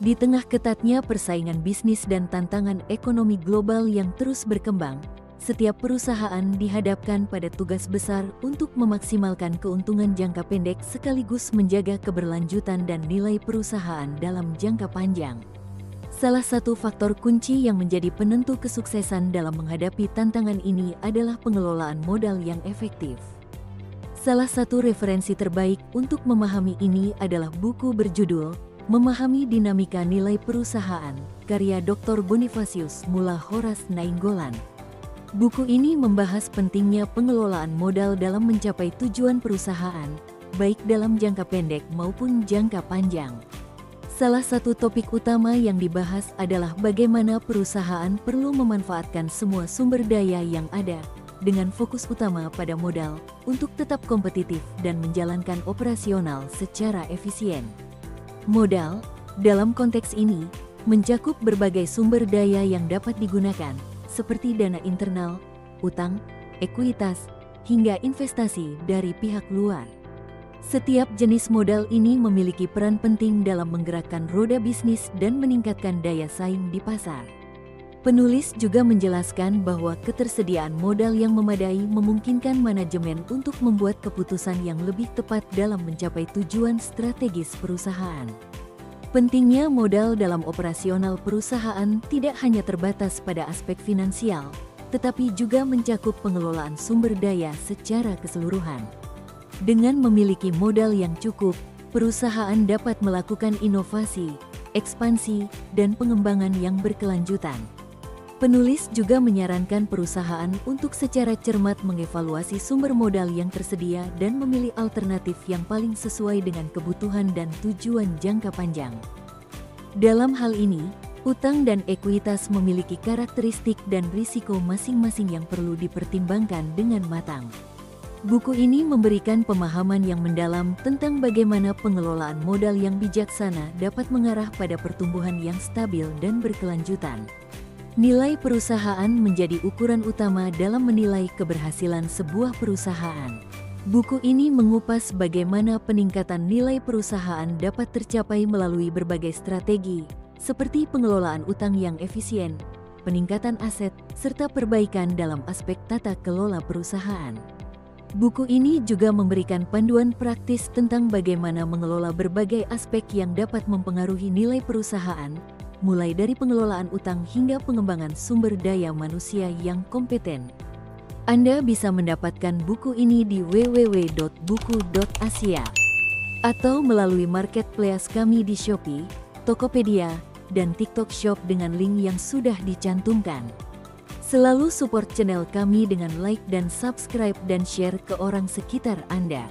Di tengah ketatnya persaingan bisnis dan tantangan ekonomi global yang terus berkembang, setiap perusahaan dihadapkan pada tugas besar untuk memaksimalkan keuntungan jangka pendek sekaligus menjaga keberlanjutan dan nilai perusahaan dalam jangka panjang. Salah satu faktor kunci yang menjadi penentu kesuksesan dalam menghadapi tantangan ini adalah pengelolaan modal yang efektif. Salah satu referensi terbaik untuk memahami ini adalah buku berjudul Memahami Dinamika Nilai Perusahaan, karya Dr. Bonifacius Mula Horas Nainggolan. Buku ini membahas pentingnya pengelolaan modal dalam mencapai tujuan perusahaan, baik dalam jangka pendek maupun jangka panjang. Salah satu topik utama yang dibahas adalah bagaimana perusahaan perlu memanfaatkan semua sumber daya yang ada, dengan fokus utama pada modal, untuk tetap kompetitif dan menjalankan operasional secara efisien. Modal, dalam konteks ini, mencakup berbagai sumber daya yang dapat digunakan, seperti dana internal, utang, ekuitas, hingga investasi dari pihak luar. Setiap jenis modal ini memiliki peran penting dalam menggerakkan roda bisnis dan meningkatkan daya saing di pasar. Penulis juga menjelaskan bahwa ketersediaan modal yang memadai memungkinkan manajemen untuk membuat keputusan yang lebih tepat dalam mencapai tujuan strategis perusahaan. Pentingnya modal dalam operasional perusahaan tidak hanya terbatas pada aspek finansial, tetapi juga mencakup pengelolaan sumber daya secara keseluruhan. Dengan memiliki modal yang cukup, perusahaan dapat melakukan inovasi, ekspansi, dan pengembangan yang berkelanjutan. Penulis juga menyarankan perusahaan untuk secara cermat mengevaluasi sumber modal yang tersedia dan memilih alternatif yang paling sesuai dengan kebutuhan dan tujuan jangka panjang. Dalam hal ini, utang dan ekuitas memiliki karakteristik dan risiko masing-masing yang perlu dipertimbangkan dengan matang. Buku ini memberikan pemahaman yang mendalam tentang bagaimana pengelolaan modal yang bijaksana dapat mengarah pada pertumbuhan yang stabil dan berkelanjutan. Nilai perusahaan menjadi ukuran utama dalam menilai keberhasilan sebuah perusahaan. Buku ini mengupas bagaimana peningkatan nilai perusahaan dapat tercapai melalui berbagai strategi, seperti pengelolaan utang yang efisien, peningkatan aset, serta perbaikan dalam aspek tata kelola perusahaan. Buku ini juga memberikan panduan praktis tentang bagaimana mengelola berbagai aspek yang dapat mempengaruhi nilai perusahaan, mulai dari pengelolaan utang hingga pengembangan sumber daya manusia yang kompeten. Anda bisa mendapatkan buku ini di www.buku.asia atau melalui marketplace kami di Shopee, Tokopedia, dan TikTok Shop dengan link yang sudah dicantumkan. Selalu support channel kami dengan like dan subscribe dan share ke orang sekitar Anda.